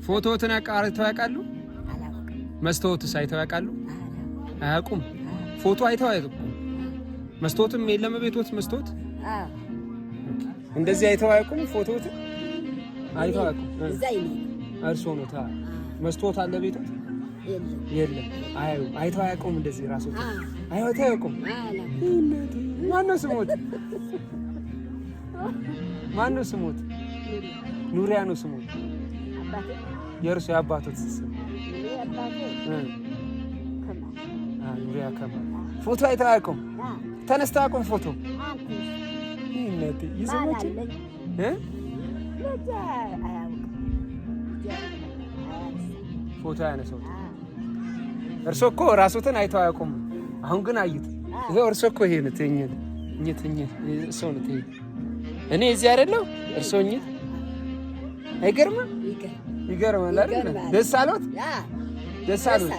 ፎቶዎትን አይተው ያውቃሉ? መስታወትስ አይተው ያውቃሉ? አያውቁም። ፎቶ አይተው አያውቁም። መስታወትም የለም ቤቶት መስታወት እንደዚህ አይተው አያውቁም። ፎቶዎት አይተው አያውቁም። እርሶ ነው ታ መስታወት አለ ቤቶት? የለም። አይተው አያውቁም። እንደዚህ ራስዎት አይተው አያውቁም። ማነው ስሞት? ማነው ስሞት? ኑሪያ ነው ስሞት። የእርሱ የአባቶት ስም ኑሪያ ከማል። ፎቶ አይተው አያውቁም። ተነስተው አያውቁም ፎቶ ይነቴ ይዘመች ፎቶ ያነሳው። እርሶ እኮ ራስዎትን አይተው አያውቁም። አሁን ግን አዩት። ይሄው እርሶ እኮ ይሄ ነው እኝት ሰው ነው። እኔ እዚህ አይደለሁ እርሶ እኝት። አይገርምም? ይገርማል አይደል? ደስ አሎት? ደስ አሎት?